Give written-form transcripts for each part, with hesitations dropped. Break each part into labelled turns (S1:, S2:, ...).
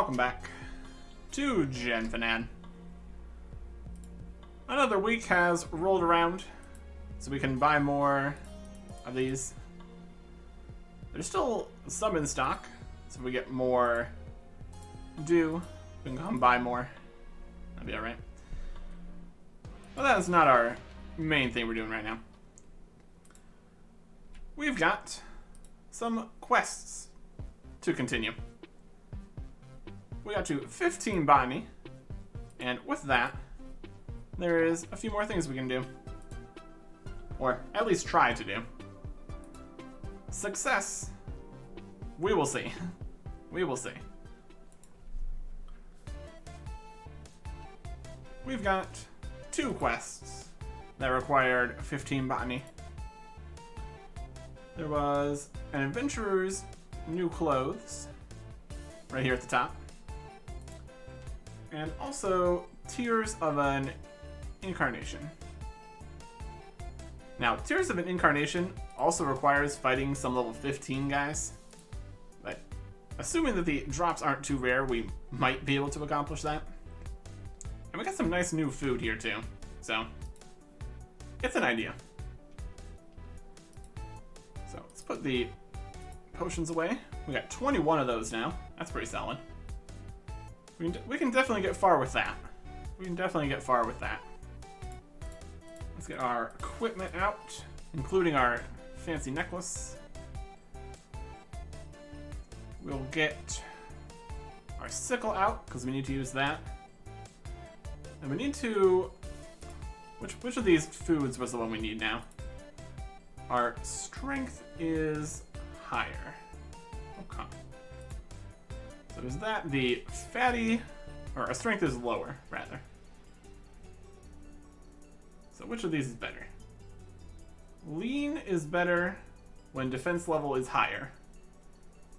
S1: welcome back to Genfanad. Another week has rolled around, so we can buy more of these. There's still some in stock, so if we get more due, we can come buy more. That'd be alright. But that's not our main thing we're doing right now. We've got some quests to continue. We got to 15 botany, and with that, there is a few more things we can do. Or at least try to do. Success, we will see. We will see. We've got 2 quests that required 15 botany. There was an adventurer's new clothes, right here at the top. And also Tears of an Incarnation. Now, Tears of an Incarnation also requires fighting some level 15 guys. But assuming that the drops aren't too rare, we might be able to accomplish that. And we got some nice new food here too, so it's an idea. So let's put the potions away. We got 21 of those now. That's pretty solid. We can definitely get far with that. We can definitely get far with that. Let's get our equipment out, including our fancy necklace. We'll get our sickle out, because we need to use that. And we need to... Which of these foods was the one we need now? Our strength is higher. Okay. So is that the fatty, or our strength is lower, rather. So which of these is better? Lean is better when defense level is higher,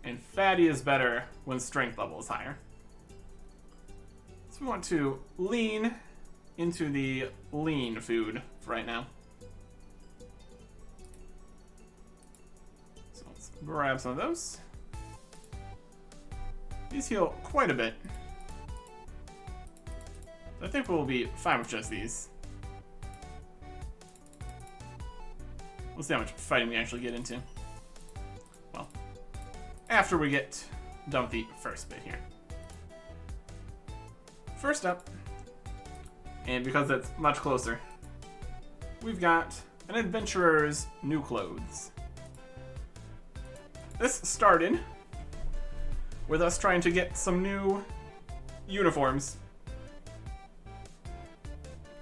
S1: and fatty is better when strength level is higher. So we want to lean into the lean food for right now. So let's grab some of those. These heal quite a bit. I think we'll be fine with just these. We'll see how much fighting we actually get into. Well, after we get done with the first bit here. First up, and because it's much closer, we've got an adventurer's new clothes. This started with us trying to get some new uniforms.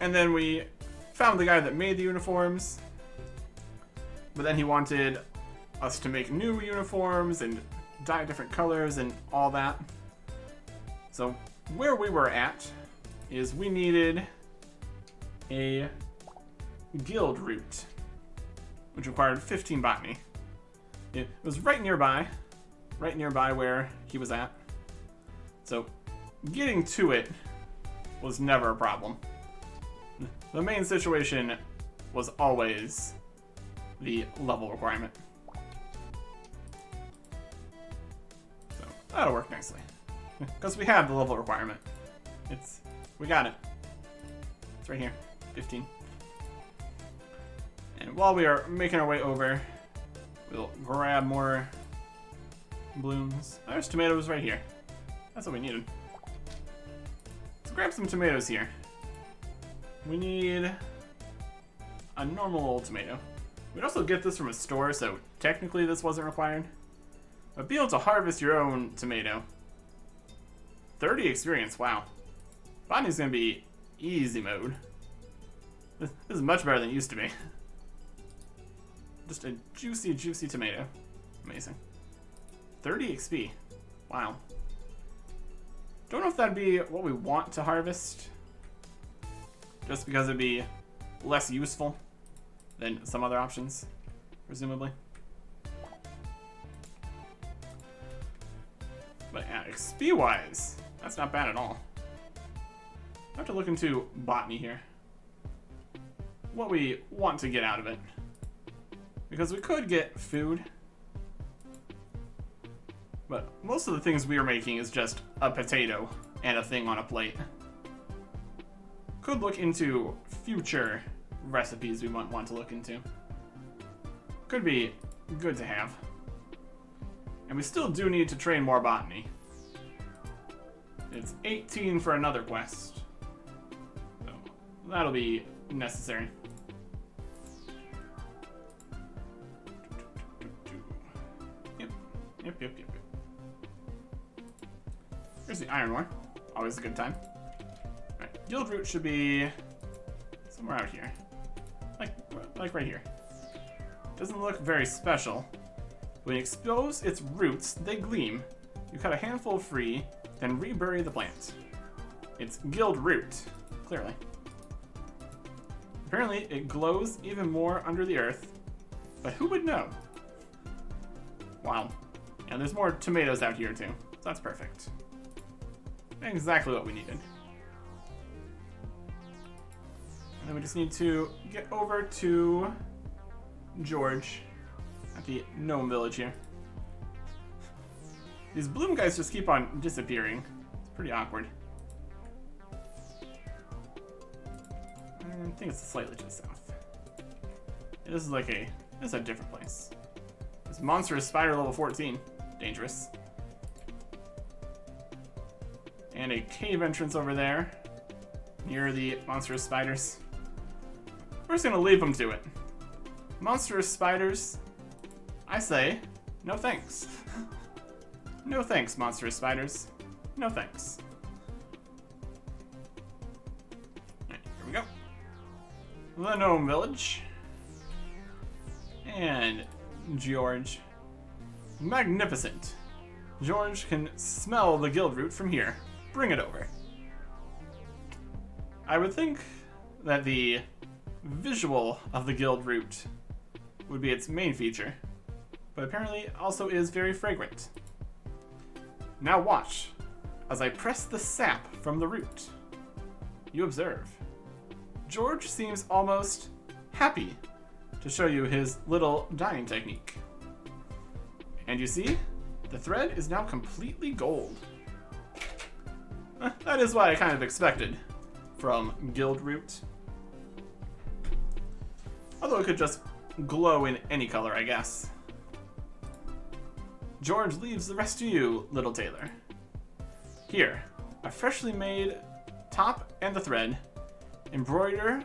S1: And then we found the guy that made the uniforms, but then he wanted us to make new uniforms and dye different colors and all that. So where we were at is we needed a guild route, which required 15 botany. It was right nearby where he was at. So getting to it was never a problem. The main situation was always the level requirement. So that'll work nicely. Because we have the level requirement. We got it. It's right here, 15. And while we are making our way over, we'll grab more blooms. There's tomatoes right here. That's what we needed. Let's grab some tomatoes here. We need a normal old tomato. We'd also get this from a store, so technically this wasn't required. But be able to harvest your own tomato. 30 experience, wow. Botany's gonna be easy mode. This is much better than it used to be. Just a juicy, juicy tomato. Amazing. 30 XP. Wow. Don't know if that'd be what we want to harvest. Just because it'd be less useful than some other options, presumably. But yeah, XP-wise, that's not bad at all. I have to look into botany here. What we want to get out of it. Because we could get food. But most of the things we are making is just a potato and a thing on a plate. Could look into future recipes we might want to look into. Could be good to have. And we still do need to train more botany. It's 18 for another quest. So that'll be necessary. Yep. Here's the iron ore. Always a good time. Alright, guild root should be somewhere out here. Like right here. Doesn't look very special. When you expose its roots, they gleam. You cut a handful free, then rebury the plant. It's guild root, clearly. Apparently, it glows even more under the earth, but who would know? Wow. And there's more tomatoes out here too, so that's perfect. Exactly what we needed. And then we just need to get over to George at the gnome village here. These bloom guys just keep on disappearing. It's pretty awkward. I think it's slightly to the south. Yeah, this is a different place. This monstrous spider level 14. Dangerous. And a cave entrance over there near the monstrous spiders. We're just gonna leave them to it. Monstrous spiders, I say, no thanks. No thanks, monstrous spiders. No thanks. Alright, here we go. The gnome village. And George. Magnificent. George can smell the guild root from here. Bring it over. I would think that the visual of the guild root would be its main feature, but apparently it also is very fragrant. Now watch as I press the sap from the root. You observe. George seems almost happy to show you his little dyeing technique. And you see, the thread is now completely gold. That is what I kind of expected from guild root. Although it could just glow in any color, I guess. George leaves the rest to you, little tailor. Here, a freshly made top and the thread. Embroider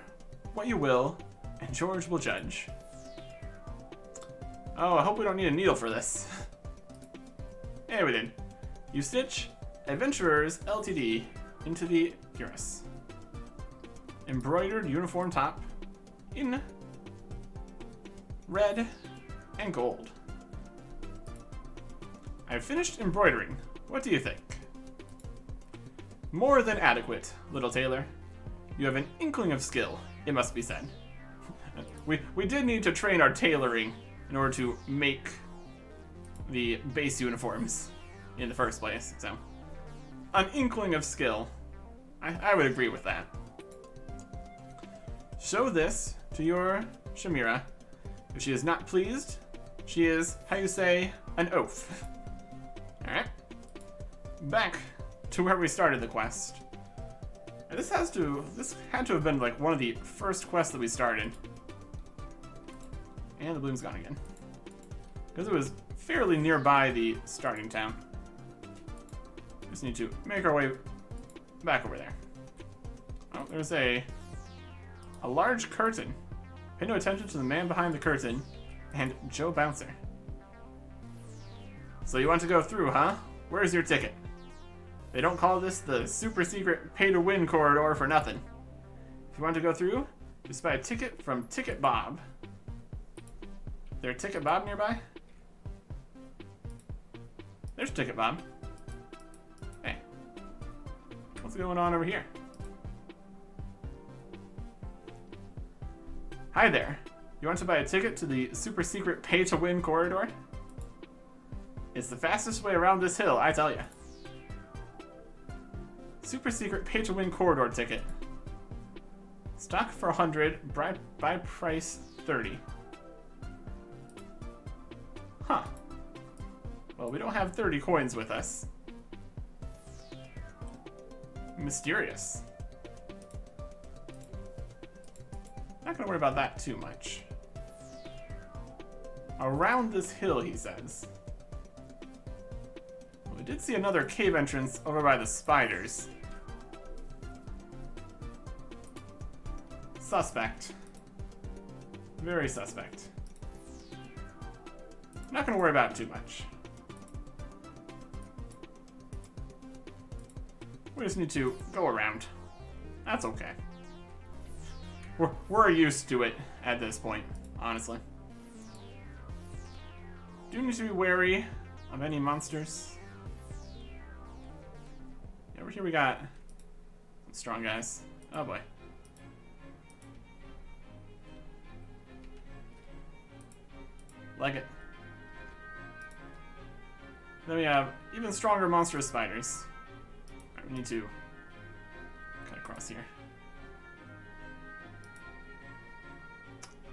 S1: what you will, and George will judge. Oh, I hope we don't need a needle for this. Yeah, we did. You stitch Adventurers Ltd. Into the cuirass. Embroidered uniform top in red and gold. I've finished embroidering. What do you think? More than adequate, little tailor. You have an inkling of skill, it must be said. We did need to train our tailoring in order to make the base uniforms in the first place, so. An inkling of skill. I would agree with that. Show this to your Shamira. If she is not pleased, she is, how you say, an oaf. Alright. Back to where we started the quest. And this had to have been like one of the first quests that we started. And the bloom's gone again. Because it was fairly nearby the starting town. Just need to make our way back over there. Oh, there's a large curtain. Pay no attention to the man behind the curtain and Joe Bouncer. So you want to go through, huh? Where's your ticket? They don't call this the super secret pay-to-win corridor for nothing. If you want to go through, just buy a ticket from Ticket Bob. Is there a Ticket Bob nearby? There's Ticket Bob. Hey. What's going on over here? Hi there. You want to buy a ticket to the super secret pay-to-win corridor? It's the fastest way around this hill, I tell ya. Super secret pay-to-win corridor ticket. Stock for 100, buy price 30. Huh. Well, Well, we don't have 30 coins with us. Mysterious. Not gonna worry about that too much. Around this hill, he says. We did see another cave entrance over by the spiders. Suspect. Very suspect. I'm not gonna worry about it too much. We just need to go around. That's okay. We're used to it at this point, honestly. Do need to be wary of any monsters. Yeah, over here we got some strong guys. Oh boy. Like it. Then we have even stronger monstrous spiders. Alright, we need to cut across here.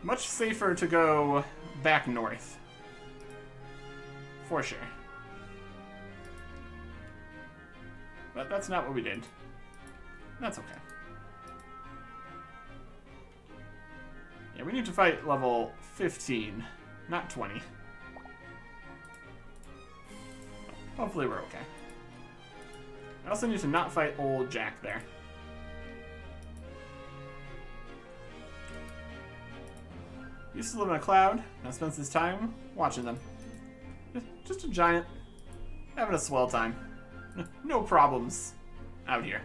S1: Much safer to go back north. For sure. But that's not what we did. That's okay. Yeah, we need to fight level 15, not 20. Hopefully we're okay. I also need to not fight old Jack there. Used to live in a cloud, now spends his time watching them. Just a giant, having a swell time. No problems out here.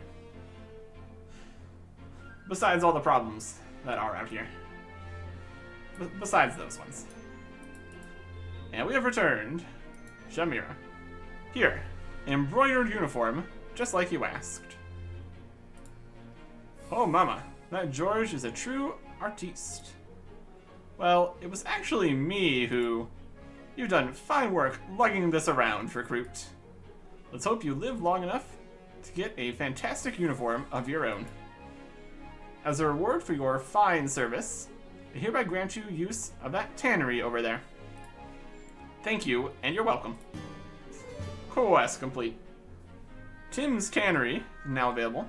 S1: Besides all the problems that are out here. Besides those ones. And we have returned Shamira. Here, embroidered uniform, just like you asked. Oh mama, that George is a true artiste. Well, it was actually me who... You've done fine work lugging this around, recruit. Let's hope you live long enough to get a fantastic uniform of your own. As a reward for your fine service, I hereby grant you use of that tannery over there. Thank you, and you're welcome. Quest complete. Tim's Tannery is now available.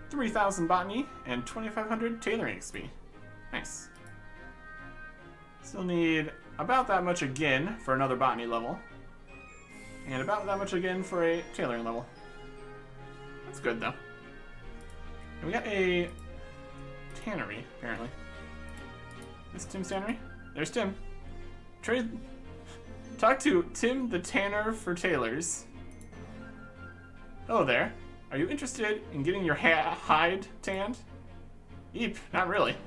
S1: 3,000 botany and 2,500 tailoring XP. Nice. Still need about that much again for another botany level. And about that much again for a tailoring level. That's good though. And we got a tannery, apparently. Is Tim's Tannery? There's Tim. Trade. Talk to Tim the Tanner for tailors. Hello there. Are you interested in getting your hide tanned? Eep, not really.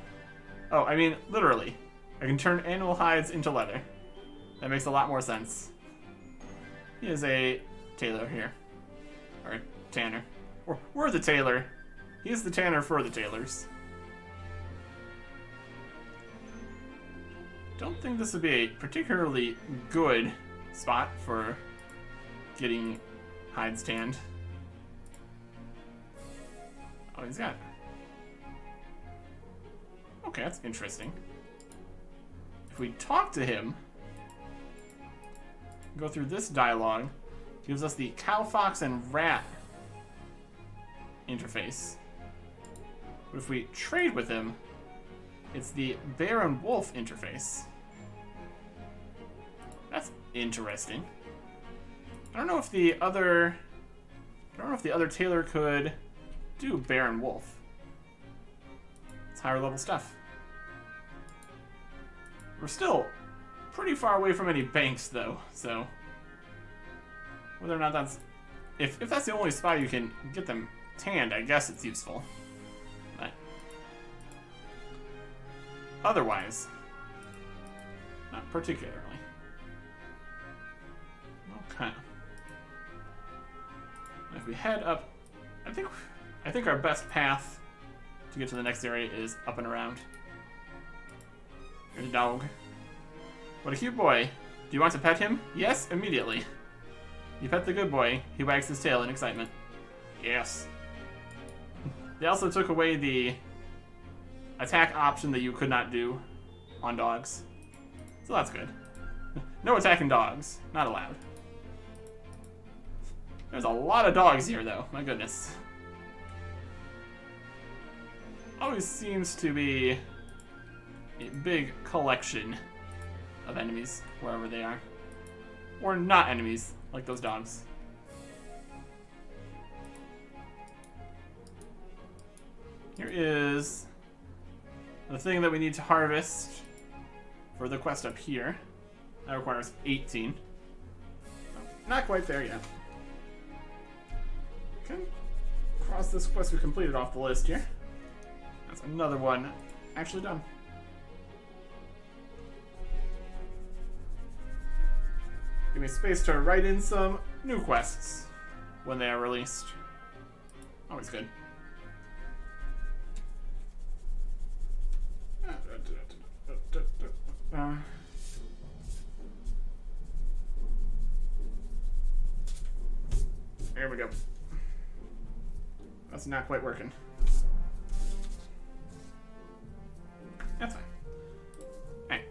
S1: Oh, I mean, literally. I can turn animal hides into leather. That makes a lot more sense. He is a tailor here. Or a tanner. Or we're the tailor. He's the tanner for the tailors. Don't think this would be a particularly good spot for getting hides tanned. Oh, he's got... Okay, that's interesting. If we talk to him, go through this dialogue, gives us the cow, fox, and rat interface. But if we trade with him, it's the bear and wolf interface. That's interesting. I don't know if the other tailor could do bear and wolf. It's higher level stuff. We're still pretty far away from any banks though, so whether or not that's if that's the only spot you can get them tanned, I guess it's useful. But otherwise, not particularly. Okay. If we head up, I think our best path to get to the next area is up and around. Here's a dog. What a cute boy. Do you want to pet him? Yes, immediately. You pet the good boy. He wags his tail in excitement. Yes. They also took away the attack option that you could not do on dogs. So that's good. No attacking dogs. Not allowed. There's a lot of dogs here, though. My goodness. Always seems to be a big collection of enemies, wherever they are. Or not enemies, like those dogs. Here is the thing that we need to harvest for the quest up here. That requires 18. Not quite there yet. Okay. Cross this quest we completed off the list here. That's another one actually done. Give me space to write in some new quests when they are released. Always good. There we go. That's not quite working. That's fine. Alright.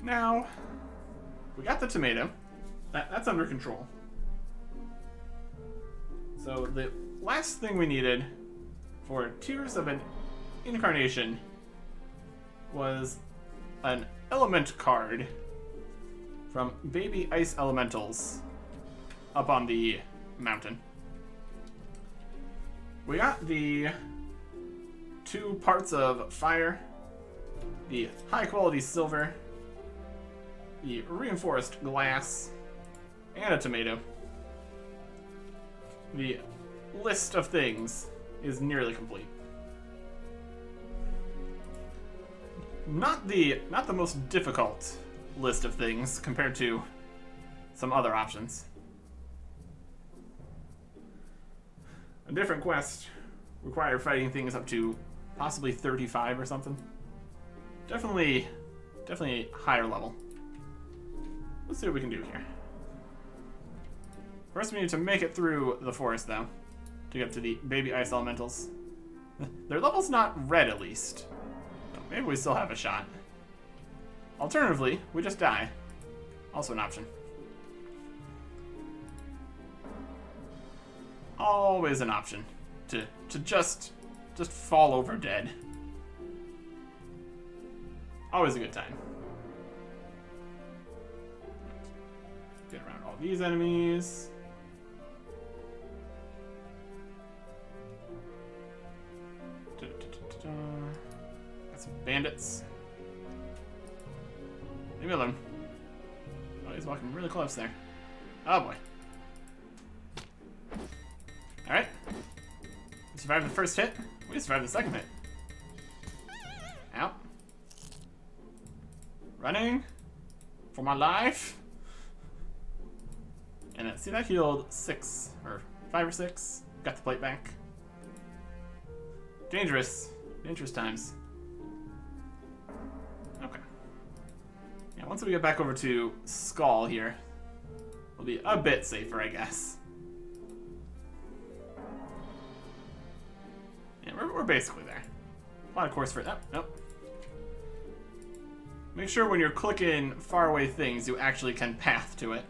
S1: Now, we got the tomato. That's under control. So the last thing we needed for Tears of an Incarnation was an element card from Baby Ice Elementals up on the mountain. We got the 2 parts of fire, the high quality silver, the reinforced glass, and a tomato. The list of things is nearly complete. Not the most difficult list of things compared to some other options. A different quest required fighting things up to possibly 35 or something. Definitely higher level. Let's see what we can do here. First we need to make it through the forest though, to get to the Baby Ice Elementals. Their level's not red at least. So maybe we still have a shot. Alternatively, we just die. Also an option. Always an option to just fall over dead. Always a good time. Get around all these enemies. Got some bandits. Leave me alone. Oh, he's walking really close there. Oh boy. Alright. We survived the first hit. We survived the second hit. Out. Running. For my life. And see, that healed 6 or 5 or 6. Got the plate back. Dangerous. Dangerous times. Okay. Yeah, once we get back over to Skull here, we'll be a bit safer, I guess. Yeah, we're basically there. A lot of course for that. Nope. Make sure when you're clicking faraway things, you actually can path to it.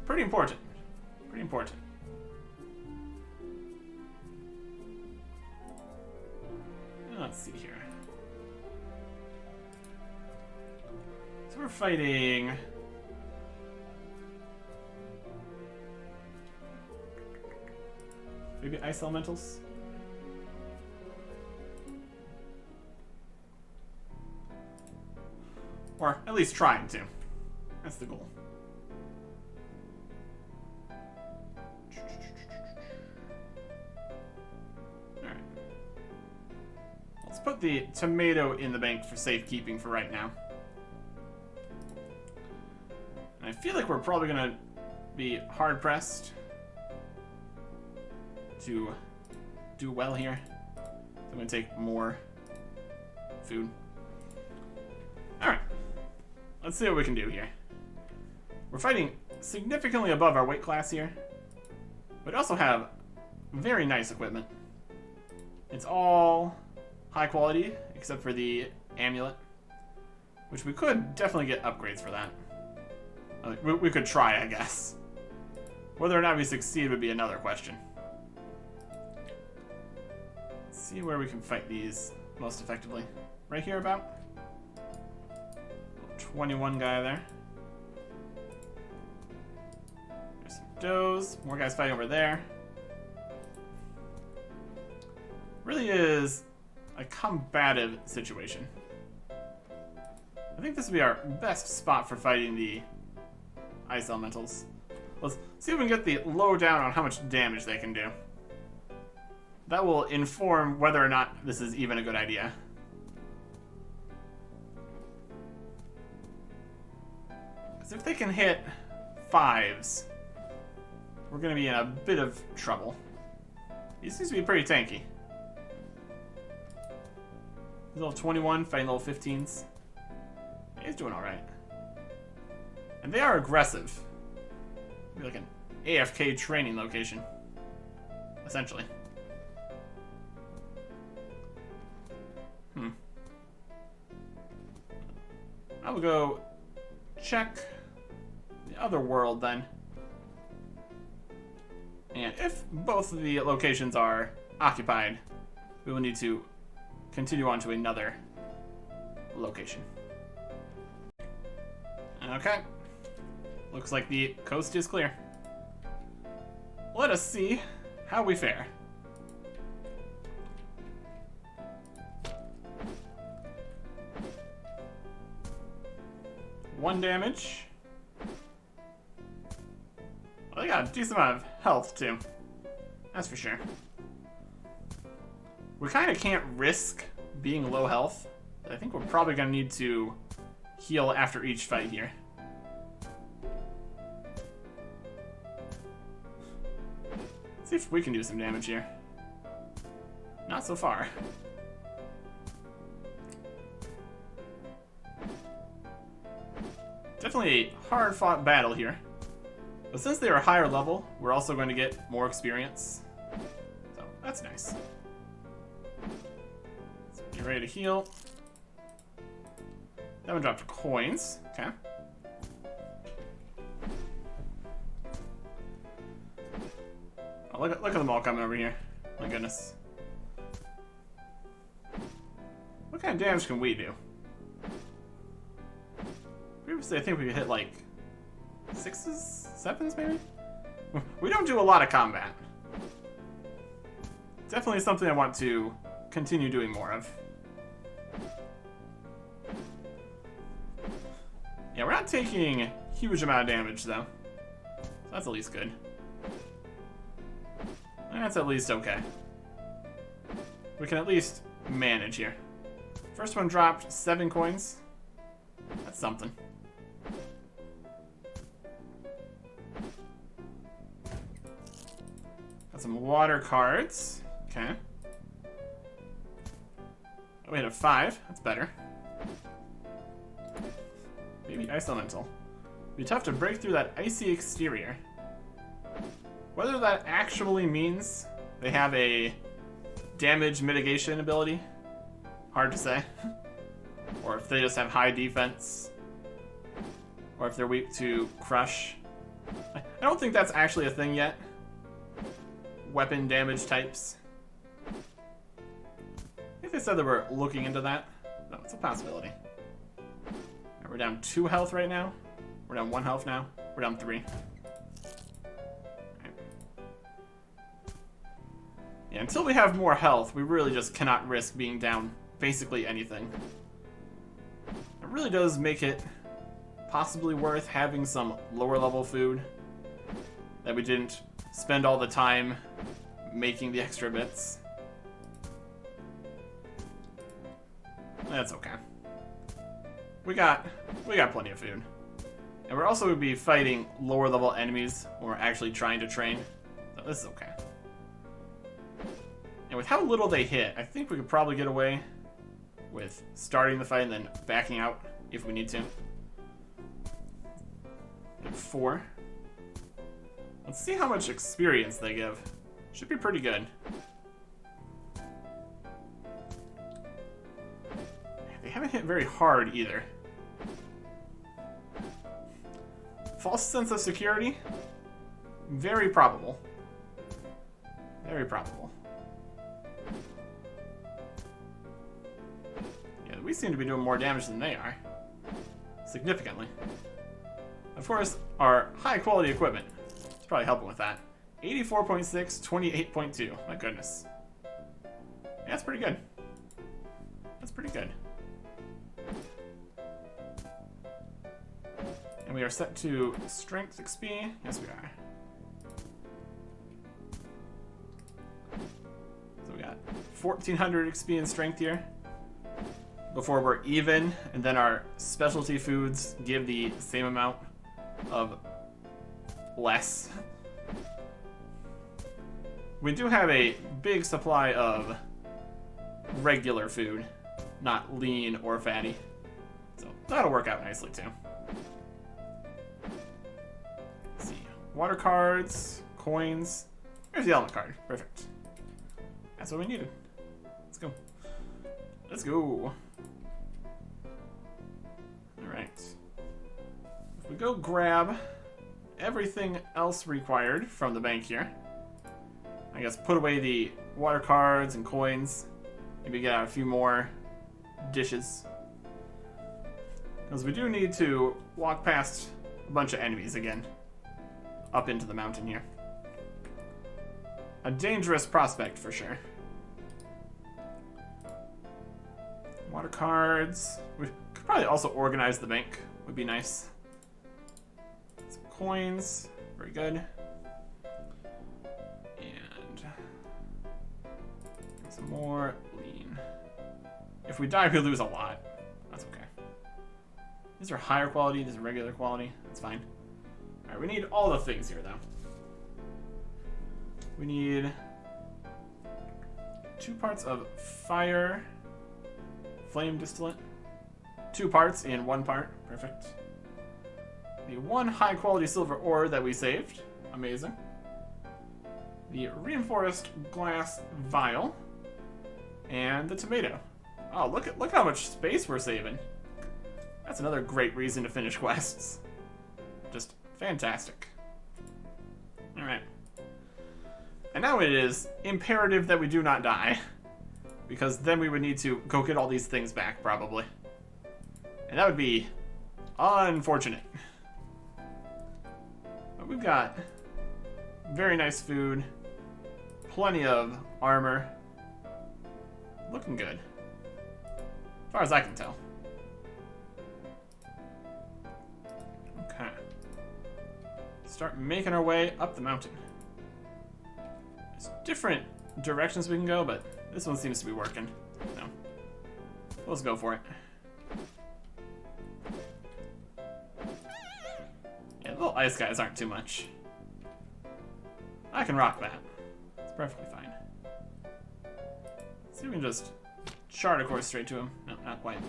S1: Pretty important. Pretty important. Let's see here. So we're fighting... maybe Ice Elementals? Or at least trying to. That's the goal. Alright. Let's put the tomato in the bank for safekeeping for right now. And I feel like we're probably going to be hard-pressed to do well here. So I'm going to take more food. Alright. Let's see what we can do here. We're fighting significantly above our weight class here, but also have very nice equipment. It's all high quality, except for the amulet. Which we could definitely get upgrades for that. We could try, I guess. Whether or not we succeed would be another question. Let's see where we can fight these most effectively. Right here about? 21 guy there. There's some does. More guys fighting over there. Really is a combative situation. I think this would be our best spot for fighting the ice elementals. Let's see if we can get the lowdown on how much damage they can do. That will inform whether or not this is even a good idea. Because if they can hit 5s, we're going to be in a bit of trouble. He seems to be pretty tanky. He's level 21, fighting level 15s. He's doing alright. And they are aggressive. Be like an AFK training location. Essentially. I will go check the other world then. And if both of the locations are occupied, we will need to continue on to another location. Okay. Looks like the coast is clear. Let us see how we fare. One damage. Well, they got a decent amount of health, too. That's for sure. We kind of can't risk being low health. I think we're probably going to need to heal after each fight here. Let's see if we can do some damage here. Not so far. Definitely a hard-fought battle here. But since they are higher level, we're also going to get more experience. So, that's nice. Let's get ready to heal. That one dropped coins. Okay. Oh, look at them all coming over here. My goodness. What kind of damage can we do? Previously, I think we could hit like 6s, 7s maybe? We don't do a lot of combat. Definitely something I want to continue doing more of. Yeah, we're not taking a huge amount of damage though. So that's at least good. That's at least okay. We can at least manage here. First one dropped 7 coins. That's something. Got some water cards. Okay. Oh, we hit a 5. That's better. Maybe ice elemental. Be tough to break through that icy exterior. Whether that actually means they have a damage mitigation ability, hard to say. Or if they just have high defense. Or if they're weak to crush. I don't think that's actually a thing yet. Weapon damage types. I think they said they were looking into that. No, it's a possibility. Right, we're down 2 health right now. We're down 1 health now. We're down 3. Yeah, until we have more health, we really just cannot risk being down basically anything. It really does make it possibly worth having some lower level food that we didn't spend all the time making the extra bits. That's okay. We got plenty of food. And we're also going to be fighting lower level enemies when we're actually trying to train. So this is okay. And with how little they hit, I think we could probably get away with starting the fight and then backing out if we need to. Get 4. Let's see how much experience they give. Should be pretty good. They haven't hit very hard either. False sense of security? Very probable. Very probable. Yeah, we seem to be doing more damage than they are. Significantly. Of course, our high-quality equipment is probably helping with that. 84.6, 28.2. My goodness. Yeah, that's pretty good. That's pretty good. And we are set to Strength XP. Yes, we are. So we got 1,400 XP in Strength here. Before we're even, and then our specialty foods give the same amount of less. We do have a big supply of regular food, not lean or fatty. So that'll work out nicely too. Let's see. Water cards, coins. Here's the element card. Perfect. That's what we needed. Let's go. Let's go. Alright. If we go grab everything else required from the bank here, I guess put away the water cards and coins, maybe get out a few more dishes. Because we do need to walk past a bunch of enemies again, up into the mountain here. A dangerous prospect for sure. Water cards. We could probably also organize the bank. Would be nice. Some coins. Very good. And some more lean. If we die, we lose a lot. That's okay. These are higher quality. These are regular quality. That's fine. Alright, we need all the things here, though. We need 2 parts of fire flame distillate. 2 parts in 1 part. Perfect. The 1 high quality silver ore that we saved. Amazing. The reinforced glass vial. And the tomato. Oh, look how much space we're saving. That's another great reason to finish quests. Just fantastic. Alright. And now it is imperative that we do not die. Because then we would need to go get all these things back, probably. And that would be unfortunate. But we've got very nice food. Plenty of armor. Looking good. As far as I can tell. Okay. Start making our way up the mountain. There's different directions we can go, but this one seems to be working. So, let's go for it. Yeah, little ice guys aren't too much. I can rock that. It's perfectly fine. See if we can just chart a course straight to him. No, not quite.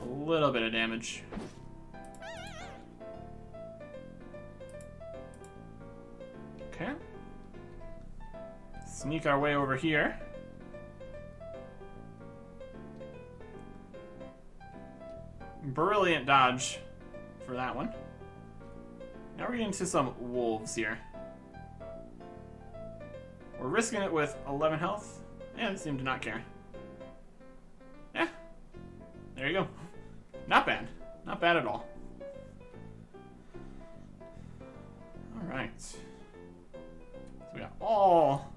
S1: A little bit of damage. Okay. Sneak our way over here. Brilliant dodge for that one. Now we're getting to some wolves here. We're risking it with 11 health. Yeah, they seem to not care. Yeah. There you go. Not bad. Not bad at all. Alright. So we got all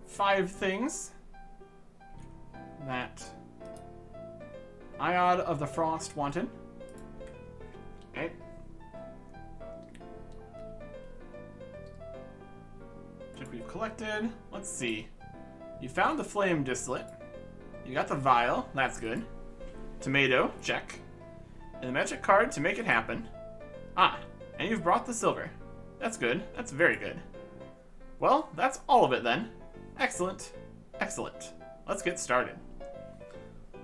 S1: 5 things that Iod of the Frost wanted. Okay. Check we've collected. Let's see. You found the flame distillate. You got the vial. That's good. Tomato. Check. And the magic card to make it happen. Ah, and you've brought the silver. That's good. That's very good. Well, that's all of it then. Excellent. Excellent. Let's get started.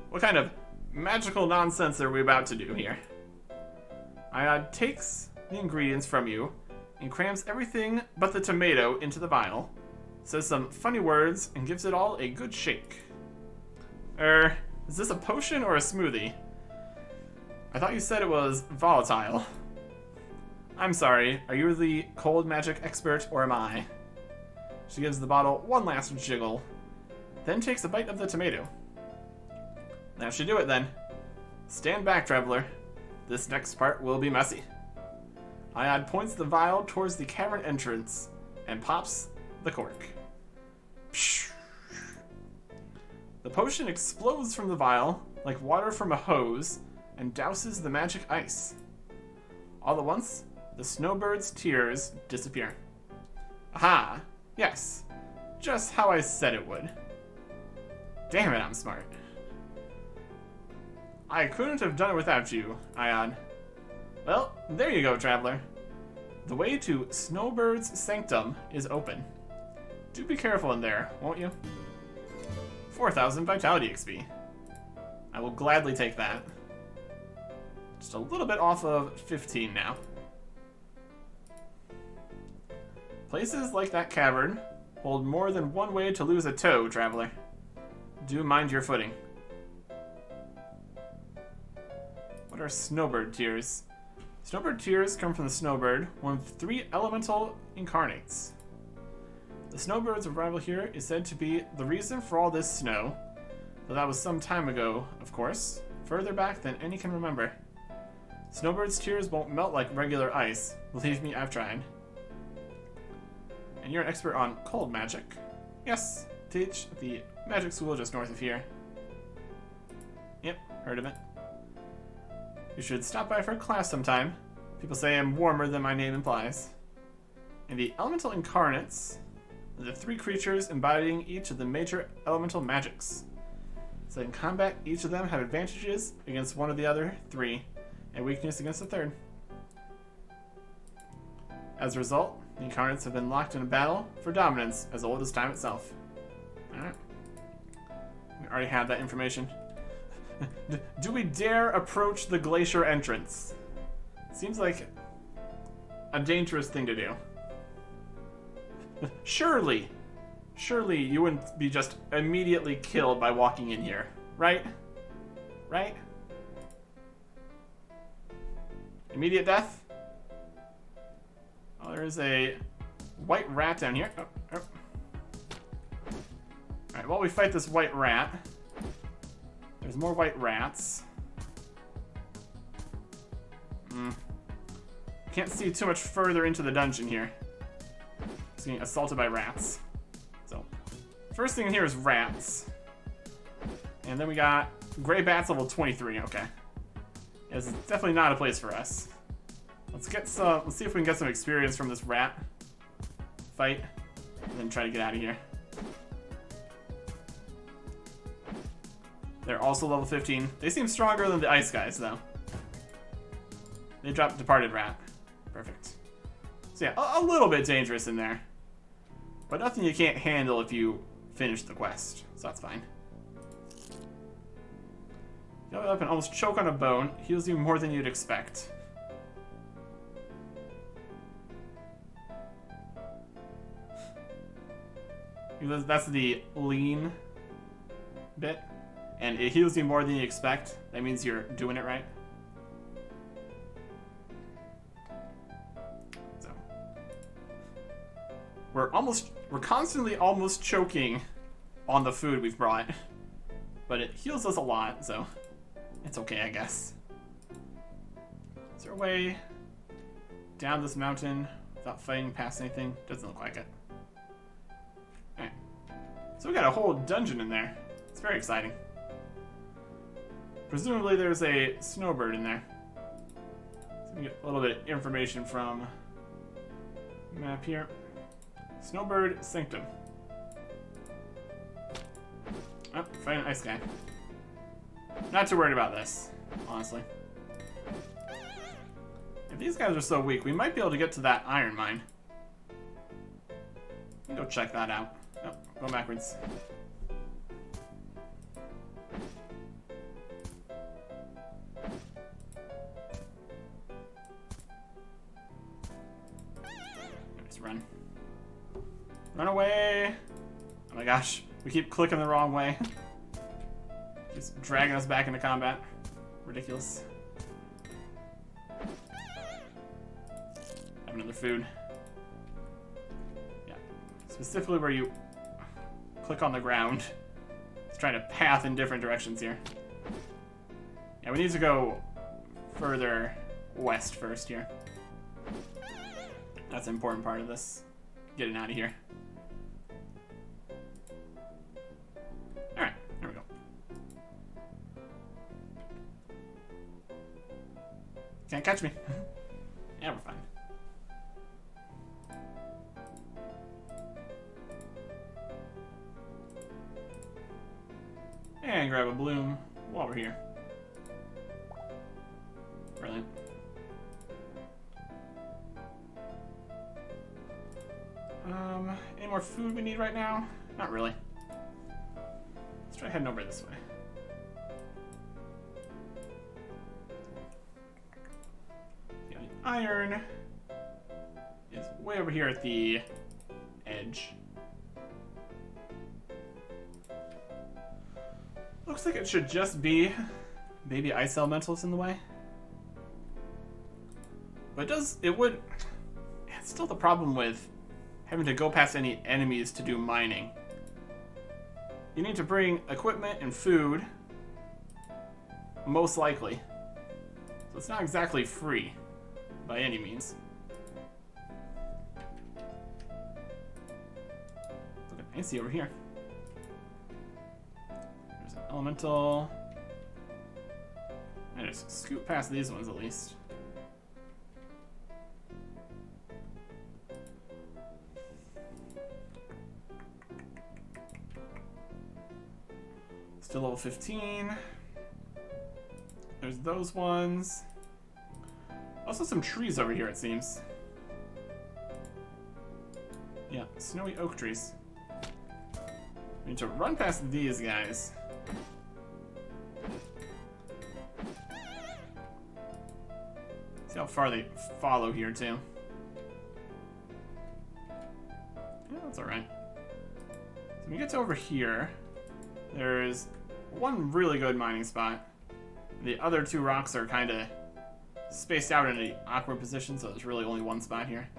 S1: What kind of magical nonsense are we about to do here? Iod takes the ingredients from you and crams everything but the tomato into the vial, says some funny words, and gives it all a good shake. Is this a potion or a smoothie? I thought you said it was volatile. I'm sorry, are you the cold magic expert or am I? She gives the bottle one last jiggle, then takes a bite of the tomato. That should do it then. Stand back, traveler. This next part will be messy. Iod points the vial towards the cavern entrance and pops the cork. The potion explodes from the vial like water from a hose and douses the magic ice. All at once, the snowbird's tears disappear. Aha! Yes. Just how I said it would. Damn it, I'm smart. I couldn't have done it without you, Iod. Well, there you go, traveler. The way to Snowbird's Sanctum is open. Do be careful in there, won't you? 4,000 Vitality XP. I will gladly take that. Just a little bit off of 15 now. Places like that cavern hold more than one way to lose a toe, traveler. Do mind your footing. What are snowbird tears? Snowbird tears come from the snowbird, one of 3 elemental incarnates. The snowbird's arrival here is said to be the reason for all this snow, though that was some time ago, of course, further back than any can remember. Snowbird's tears won't melt like regular ice. Believe me, I've tried. And you're an expert on cold magic. Yes, teach at the magic school just north of here. Yep, heard of it. You should stop by for a class sometime. People say I'm warmer than my name implies. And the elemental incarnates are the 3 creatures embodying each of the major elemental magics. So in combat, each of them have advantages against one of the other 3, and weakness against the 3rd. As a result, the incarnates have been locked in a battle for dominance as old as time itself. Alright. We already have that information. Do we dare approach the glacier entrance? Seems like a dangerous thing to do. Surely you wouldn't be just immediately killed by walking in here, right? Right? Immediate death? Oh, there's a white rat down here. Oh. Alright, while we fight this white rat, there's more white rats. Can't see too much further into the dungeon here. Just getting assaulted by rats. So, first thing in here is rats. And then we got gray bats level 23, okay. It's definitely not a place for us. Let's see if we can get some experience from this rat fight, and then try to get out of here. They're also level 15. They seem stronger than the ice guys, though. They dropped Departed Rat. Perfect. So yeah, a little bit dangerous in there. But nothing you can't handle if you finish the quest. So that's fine. Go up and almost choke on a bone. Heals you more than you'd expect. That's the lean bit. And it heals you more than you expect. That means you're doing it right. So we're constantly almost choking on the food we've brought. But it heals us a lot, so it's okay, I guess. Is there a way down this mountain without fighting past anything? Doesn't look like it. Alright. So we got a whole dungeon in there. It's very exciting. Presumably there's a snowbird in there. So we get a little bit of information from the map here. Snowbird Sanctum. Oh, fighting an ice guy. Not too worried about this, honestly. If these guys are so weak, we might be able to get to that iron mine. Go check that out. Oh, going backwards. Just run. Run away! Oh my gosh, we keep clicking the wrong way. Just dragging us back into combat. Ridiculous. Have another food. Yeah. Specifically where you click on the ground. It's trying to path in different directions here. Yeah, we need to go further west first here. That's an important part of this. Getting out of here. Alright, there we go. Can't catch me. Yeah, we're fine. And grab a bloom while we're here. Brilliant. Any more food we need right now? Not really. Let's try heading over this way. Yeah, the iron is way over here at the edge. Looks like it should just be maybe ice elementals in the way. But it would... It's still the problem with having to go past any enemies to do mining. You need to bring equipment and food, most likely. So it's not exactly free, by any means. Look at Icy over here. There's an elemental. I just scoot past these ones at least. Still level 15. There's those ones. Also some trees over here, it seems. Yeah, snowy oak trees. We need to run past these guys. See how far they follow here, too. Yeah, that's alright. So when we get to over here, there's one really good mining spot. The other two rocks are kind of spaced out in an awkward position, so there's really only one spot here.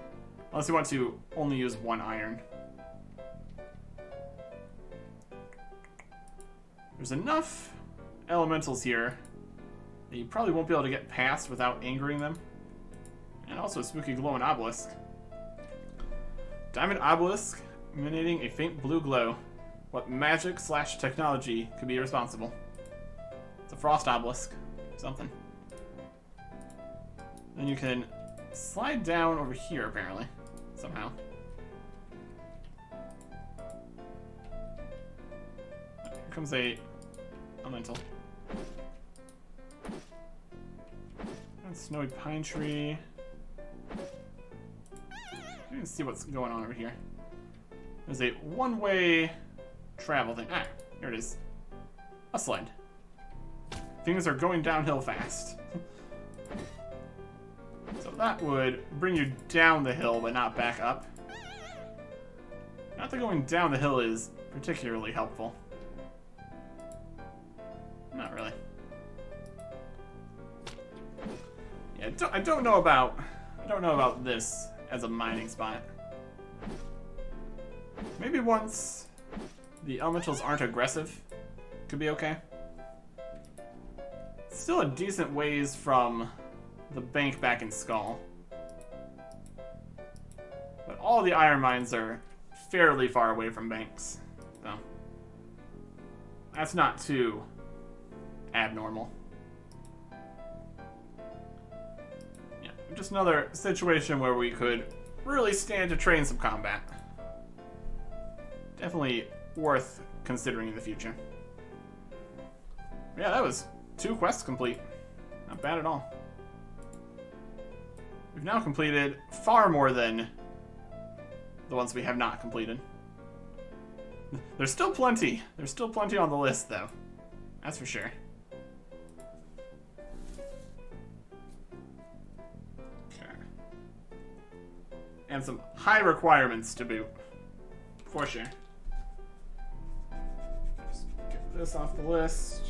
S1: Unless you want to only use one iron. There's enough elementals here that you probably won't be able to get past without angering them. And also a spooky glowing obelisk. Diamond obelisk emanating a faint blue glow. What magic/technology could be responsible? It's a frost obelisk. Something. Then you can slide down over here, apparently. Somehow. Here comes a elemental. And snowy pine tree. You can see what's going on over here. There's a one-way travel thing. Ah, here it is. A sled. Things are going downhill fast. So that would bring you down the hill, but not back up. Not that going down the hill is particularly helpful. Not really. Yeah, I don't know about this as a mining spot. Maybe once the elementals aren't aggressive, could be okay. It's still a decent ways from the bank back in Skull. But all the iron mines are fairly far away from banks, so that's not too abnormal. Yeah, just another situation where we could really stand to train some combat. Definitely worth considering in the future. Yeah, that was 2 quests complete. Not bad at all. We've now completed far more than the ones we have not completed. There's still plenty. There's still plenty on the list, though. That's for sure. Okay. And some high requirements to boot. For sure. Just get this off the list.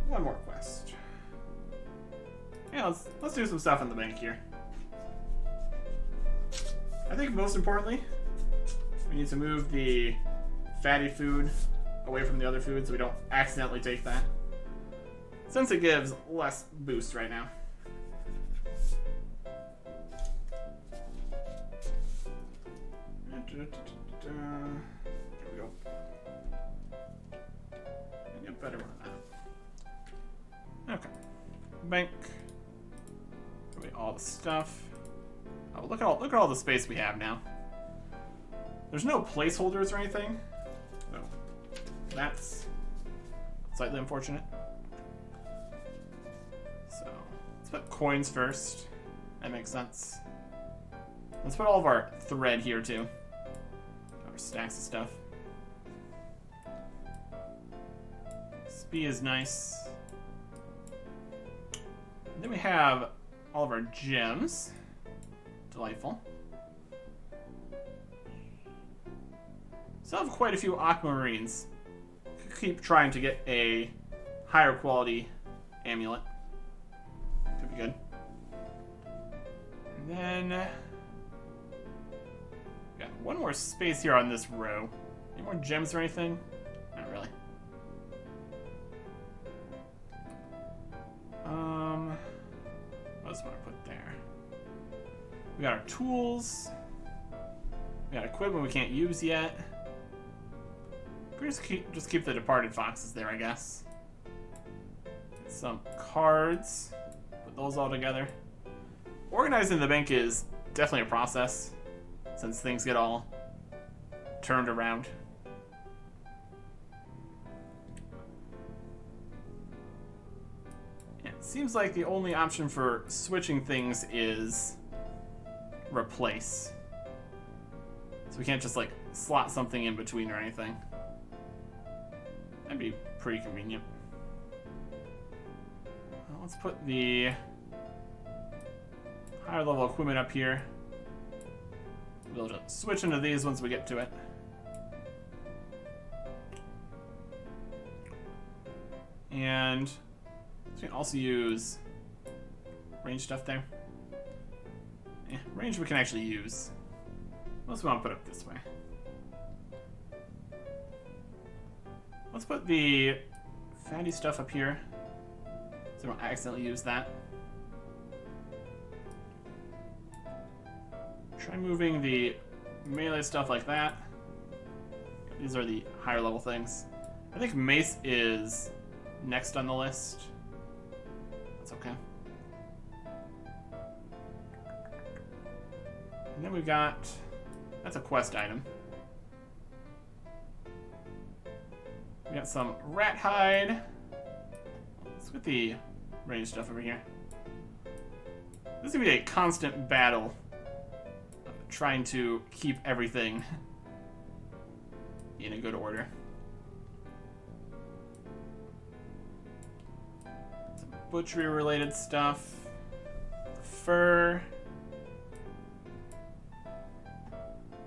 S1: One more quest. Yeah, let's do some stuff in the bank here. I think most importantly, we need to move the fatty food away from the other food so we don't accidentally take that, since it gives less boost right now. Here we go. And a better one than that. Okay. Bank. Away all the stuff. Oh, look at all the space we have now. There's no placeholders or anything. So that's slightly unfortunate. So let's put coins first. That makes sense. Let's put all of our thread here too. Our stacks of stuff. Speed is nice. And then we have all of our gems. Delightful. Still have quite a few aquamarines. Keep trying to get a higher quality amulet. Could be good. And then we got one more space here on this row. Any more gems or anything? Not really. What else do I want to put there? We got our tools. We got equipment we can't use yet. We just keep the departed foxes there, I guess. Some cards. Put those all together. Organizing the bank is definitely a process, since things get all turned around. Yeah, it seems like the only option for switching things is replace. So we can't just like slot something in between or anything. That'd be pretty convenient. Well, let's put the higher level equipment up here. We'll just switch into these once we get to it. And we can also use range stuff there. Yeah, range we can actually use. What else we want to put up this way? Let's put the fatty stuff up here so we don't accidentally use that. Try moving the melee stuff like that. These are the higher level things. I think mace is next on the list. That's okay. And then we've got, that's a quest item. We got some rat hide. Let's get the range stuff over here. This is gonna be a constant battle trying to keep everything in a good order. Some butchery related stuff. The fur.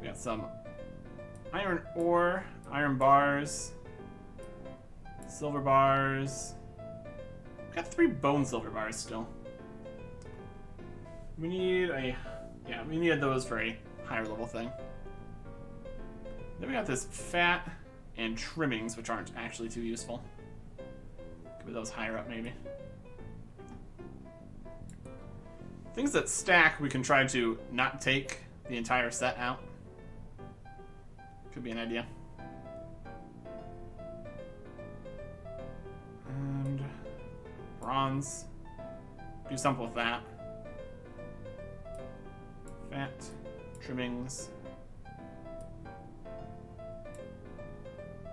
S1: We got some iron ore, iron bars, silver bars. We got 3 bone silver bars still. We need we needed those for a higher level thing. Then we got this fat and trimmings, which aren't actually too useful. Could be those higher up, maybe. Things that stack, we can try to not take the entire set out. Could be an idea. And bronze. Do something with that. Fat, trimmings.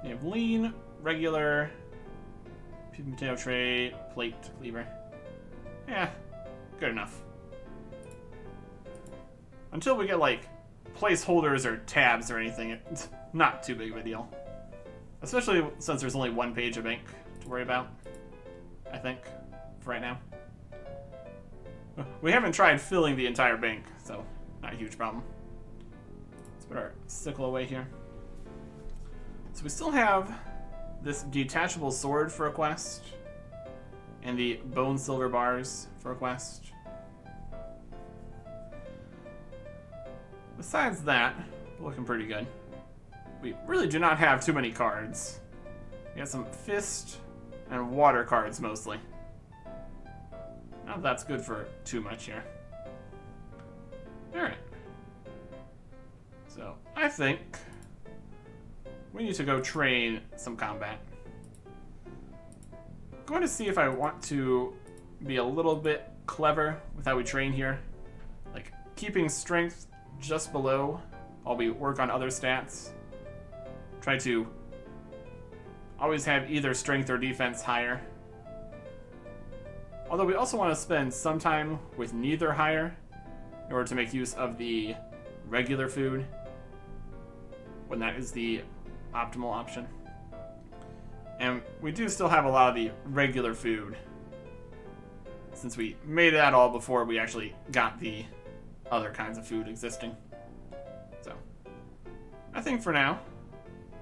S1: You have lean, regular, potato tray, plate, cleaver. Yeah, good enough. Until we get like placeholders or tabs or anything, it's not too big of a deal. Especially since there's only 1 page of ink to worry about, I think, for right now. We haven't tried filling the entire bank, so not a huge problem. Let's put our sickle away here. So we still have this detachable sword for a quest. and the bone silver bars for a quest. Besides that, looking pretty good. We really do not have too many cards. We got some fist and water cards mostly. Not that that's good for too much here. Alright. So, I think we need to go train some combat. I'm going to see if I want to be a little bit clever with how we train here. Like, keeping strength just below while we work on other stats. Try to always have either strength or defense higher. Although we also want to spend some time with neither higher in order to make use of the regular food when that is the optimal option. And we do still have a lot of the regular food since we made that all before we actually got the other kinds of food existing. So, I think for now,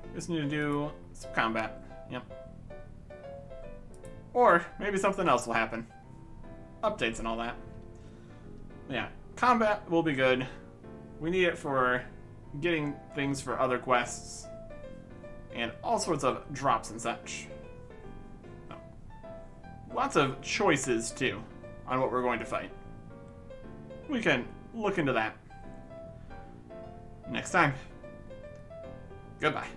S1: we just need to do some combat. Yep. Or maybe something else will happen. Updates and all that. Yeah, combat will be good. We need it for getting things for other quests and all sorts of drops and such. Oh. Lots of choices, too, on what we're going to fight. We can look into that next time. Goodbye.